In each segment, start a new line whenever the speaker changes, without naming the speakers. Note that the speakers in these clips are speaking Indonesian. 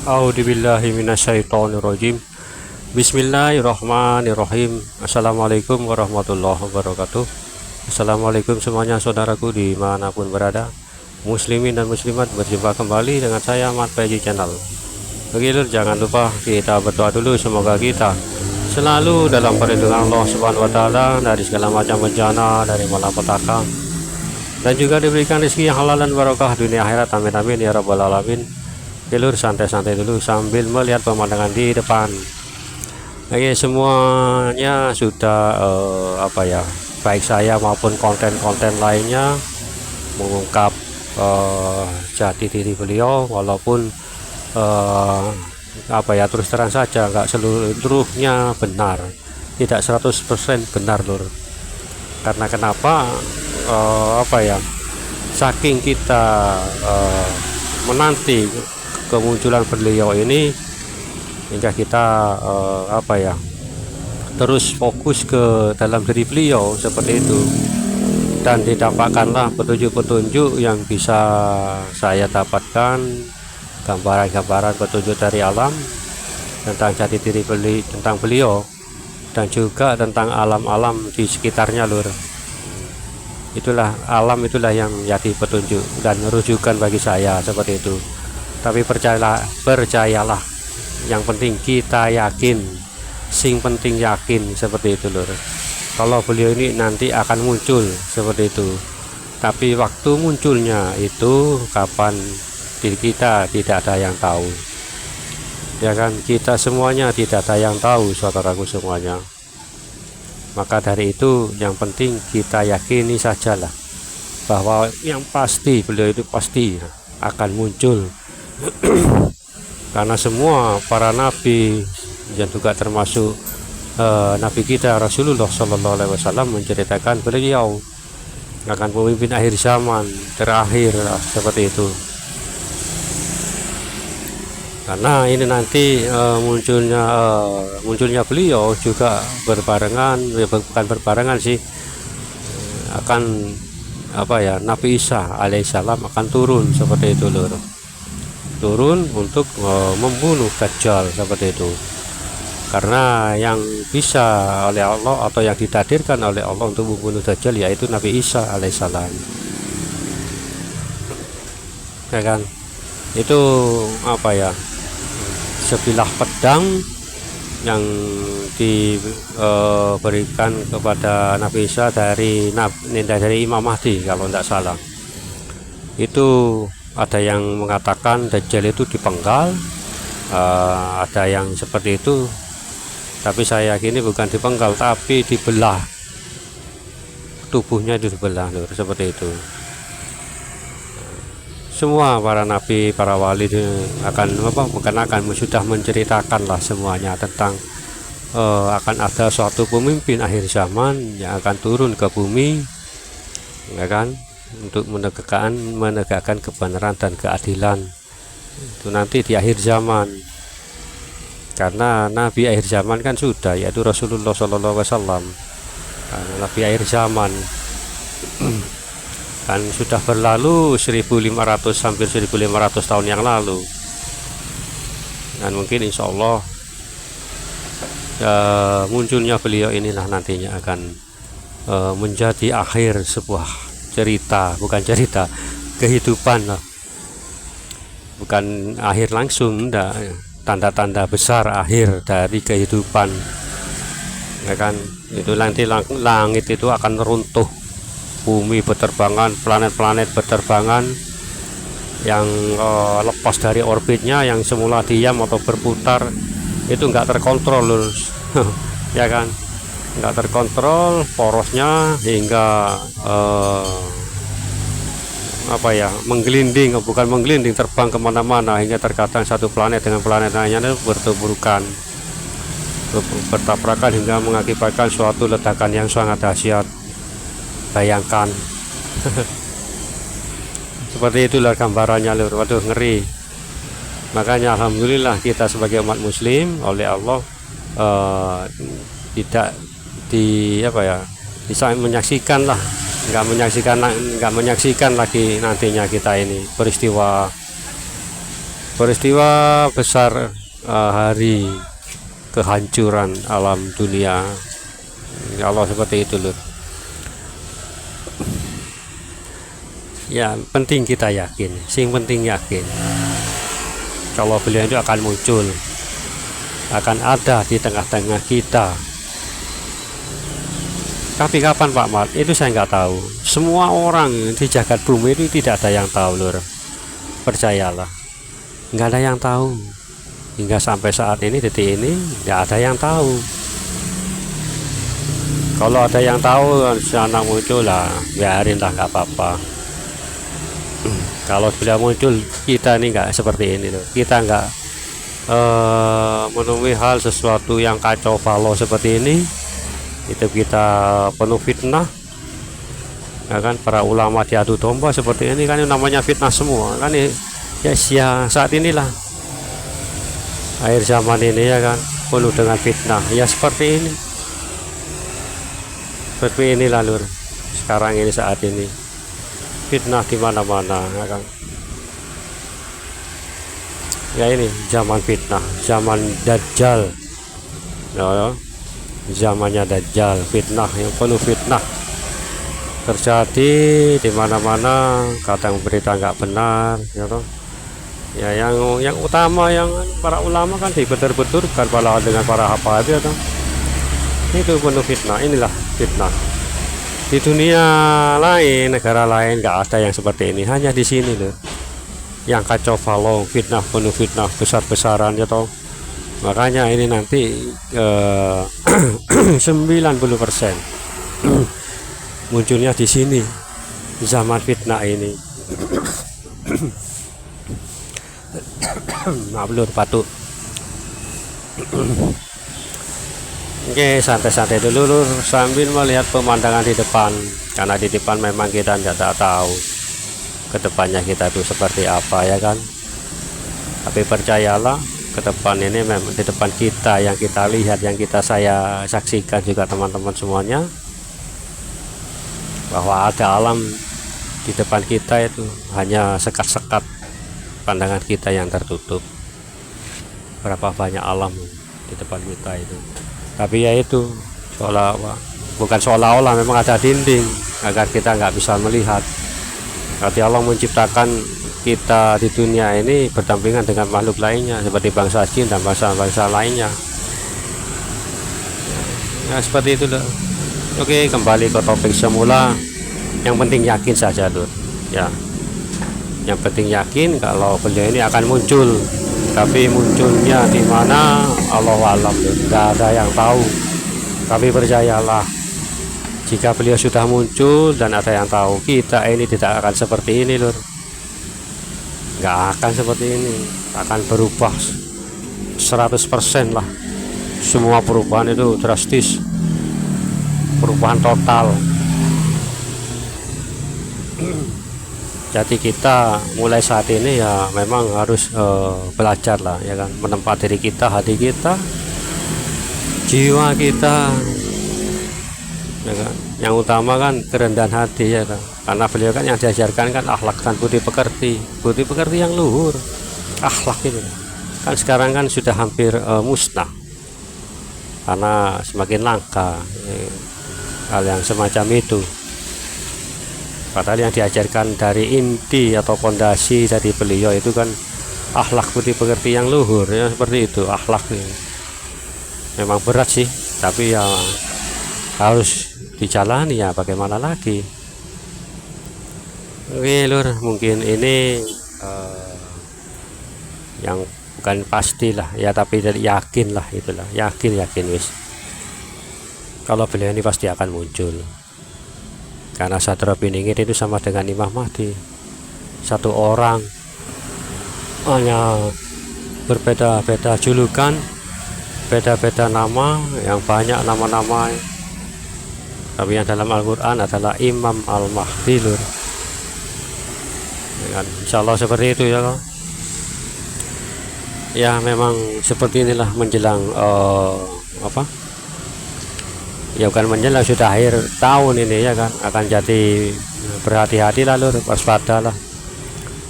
A'udzubillahi minasyaitonirrajim. Bismillahirrahmanirrahim. Assalamualaikum warahmatullahi wabarakatuh. Assalamualaikum semuanya saudaraku dimanapun berada, muslimin dan muslimat. Berjumpa kembali dengan saya Mat Peji Channel. Begitu, jangan lupa kita berdoa dulu, semoga kita selalu dalam perlindungan Allah Subhanahu wa taala dari segala macam bencana, dari malapetaka, dan juga diberikan rezeki yang halal dan barokah dunia akhirat. Amin amin ya rabbal alamin. Lur, santai-santai dulu sambil melihat pemandangan di depan. Oke, semuanya sudah baik saya maupun konten-konten lainnya mengungkap jati diri beliau, walaupun terus terang saja nggak seluruhnya benar, tidak 100% benar lur. Karena kenapa? Saking kita menanti kemunculan beliau ini, hingga kita terus fokus ke dalam diri beliau seperti itu, dan didampakkanlah petunjuk-petunjuk yang bisa saya dapatkan, gambaran-gambaran petunjuk dari alam tentang jati diri tentang beliau, dan juga tentang alam-alam di sekitarnya lur. Itulah alam, itulah yang menjadi petunjuk dan rujukan bagi saya seperti itu. Tapi percayalah, yang penting kita yakin, sing penting yakin seperti itu lur. Kalau beliau ini nanti akan muncul seperti itu, tapi waktu munculnya itu kapan, diri kita tidak ada yang tahu, ya kan? Kita semuanya tidak ada yang tahu, saudaraku semuanya. Maka dari itu yang penting kita yakini sajalah bahwa yang pasti beliau itu pasti akan muncul. Karena semua para nabi yang juga termasuk nabi kita Rasulullah Shallallahu Alaihi Wasallam menceritakan beliau akan pemimpin akhir zaman terakhir seperti itu. Karena ini nanti munculnya beliau juga bukan berbarengan sih, akan Nabi Isa alaihissalam akan turun seperti itu lur. Turun untuk membunuh Dajjal seperti itu. Karena yang bisa oleh Allah atau yang ditakdirkan oleh Allah untuk membunuh Dajjal yaitu Nabi Isa alaihissalam, ya kan? Itu sebilah pedang yang diberikan kepada Nabi Isa dari Imam Mahdi kalau tidak salah. Itu ada yang mengatakan Dajjal itu dipenggal, ada yang seperti itu, tapi saya yakini bukan dipenggal tapi dibelah, tubuhnya itu dibelah lur, seperti itu. Semua para nabi, para wali sudah menceritakan lah semuanya tentang akan ada suatu pemimpin akhir zaman yang akan turun ke bumi, ya kan, untuk menegakkan kebenaran dan keadilan. Itu nanti di akhir zaman. Karena nabi akhir zaman kan sudah, yaitu Rasulullah Shallallahu Alaihi Wasallam. Nabi akhir zaman kan sudah berlalu 1500, hampir 1500 tahun yang lalu. Dan mungkin insya Allah munculnya beliau inilah nantinya akan menjadi akhir sebuah cerita, bukan cerita, kehidupan lah. Bukan akhir langsung, enggak, tanda-tanda besar akhir dari kehidupan, ya kan? Itu nanti langit itu akan runtuh, bumi berterbangan, planet-planet berterbangan yang lepas dari orbitnya, yang semula diam atau berputar itu enggak terkontrol lur. Ya kan, enggak terkontrol porosnya hingga menggelinding, terbang kemana-mana, hingga terkadang satu planet dengan planet lainnya bertabrakan hingga mengakibatkan suatu ledakan yang sangat dahsyat. Bayangkan. Seperti itulah gambarannya lur. Waduh, ngeri. Makanya alhamdulillah kita sebagai umat muslim oleh Allah tidak bisa menyaksikan lah, nggak menyaksikan lagi nantinya kita ini peristiwa peristiwa besar hari kehancuran alam dunia. Ya Allah, seperti itu lur. Ya penting kita yakin, sing penting yakin kalau beliau itu akan muncul, akan ada di tengah-tengah kita. Tapi kapan Pak Mat? Itu saya nggak tahu. Semua orang di jagat bumi itu tidak ada yang tahu lur. Percayalah, nggak ada yang tahu. Hingga sampai saat ini, detik ini, nggak ada yang tahu. Kalau ada yang tahu, sana muncul lah, biarin lah, nggak apa-apa. Kalau beliau muncul, kita ini nggak seperti ini loh. Kita nggak menemui hal sesuatu yang kacau balau seperti ini. Itu kita penuh fitnah, ya kan? Para ulama diadu domba seperti ini kan, namanya fitnah semua kan ya saat inilah akhir zaman ini ya kan, penuh dengan fitnah ya seperti ini, seperti inilah lur. Sekarang ini saat ini fitnah di mana-mana ya kan. Ya ini zaman fitnah, zaman dajjal ya, zamannya dajjal, fitnah yang penuh fitnah terjadi di mana-mana. Kadang berita nggak benar ya toh. Ya yang utama yang para ulama kan dibetur-beturkan dengan para hafaid ya toh. Itu penuh fitnah. Inilah fitnah di dunia lain, negara lain nggak ada yang seperti ini, hanya di sini loh yang kacau balau, fitnah, penuh fitnah besar-besaran ya toh. Makanya ini nanti 90% munculnya di sini, zaman fitnah ini. Maaf lur, batuk. Oke, santai-santai dulu lur, sambil melihat pemandangan di depan, karena di depan memang kita tidak tahu kedepannya kita itu seperti apa ya kan. Tapi percayalah, ke depan ini memang di depan kita, yang kita lihat, yang saya saksikan juga teman-teman semuanya, bahwa ada alam di depan kita itu hanya sekat-sekat pandangan kita yang tertutup. Berapa banyak alam di depan kita itu, tapi ya itu bukan seolah-olah memang ada dinding agar kita nggak bisa melihat. Berarti Allah menciptakan kita di dunia ini berdampingan dengan makhluk lainnya seperti bangsa jin dan bangsa-bangsa lainnya. Nah, seperti itu loh. Oke, kembali ke topik semula. Yang penting yakin saja lur. Ya. Yang penting yakin kalau beliau ini akan muncul. Tapi munculnya di mana Allah alam lur. Tidak ada yang tahu. Tapi percayalah, jika beliau sudah muncul dan ada yang tahu, kita ini tidak akan seperti ini lur. Nggak akan seperti ini, akan berubah 100% lah. Semua perubahan itu drastis, perubahan total. Jadi kita mulai saat ini ya memang harus belajar lah ya kan, menempa diri kita, hati kita, jiwa kita ya kan. Yang utama kan kerendahan hati ya kan. Karena beliau kan yang diajarkan kan akhlak dan budi pekerti yang luhur. Akhlak itu kan sekarang kan sudah hampir musnah, karena semakin langka hal yang semacam itu. Padahal yang diajarkan dari inti atau fondasi dari beliau itu kan akhlak budi pekerti yang luhur ya, seperti itu. Akhlak memang berat sih, tapi ya harus dijalani, ya bagaimana lagi. Oke lur, mungkin ini yang bukan pastilah ya, tapi yakin lah, itulah yakin wis kalau beliau ini pasti akan muncul. Karena Sadra Piningit itu sama dengan Imam Mahdi, satu orang, hanya berbeda-beda julukan, beda-beda nama, yang banyak nama-nama, tapi yang dalam Al-Quran adalah Imam Al-Mahdi lur. Insya Allah seperti itu ya. Ya memang seperti inilah menjelang ya bukan menjelang, sudah akhir tahun ini ya kan, akan jadi berhati-hati lah lur, waspadalah.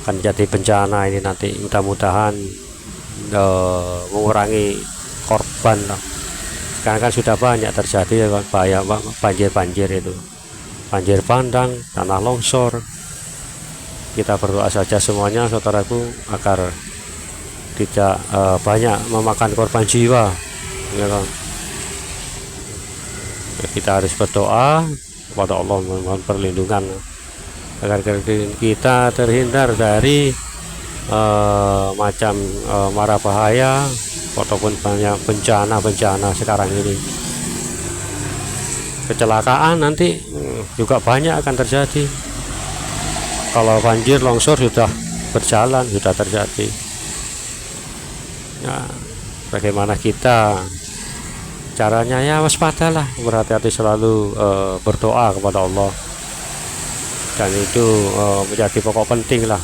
akan jadi bencana ini nanti. Mudah-mudahan mengurangi korban lah. Sekarang kan sudah banyak terjadi ya kan, bahaya banjir itu, banjir bandang, tanah longsor. Kita berdoa saja semuanya saudaraku agar tidak banyak memakan korban jiwa ya kan. Kita harus berdoa kepada Allah memohon perlindungan agar kita terhindar dari macam mara bahaya ataupun banyak bencana sekarang ini. Kecelakaan nanti juga banyak akan terjadi kalau banjir longsor sudah berjalan, sudah terjadi ya. Bagaimana kita caranya? Ya waspadalah, berhati-hati selalu, berdoa kepada Allah, dan itu menjadi pokok penting lah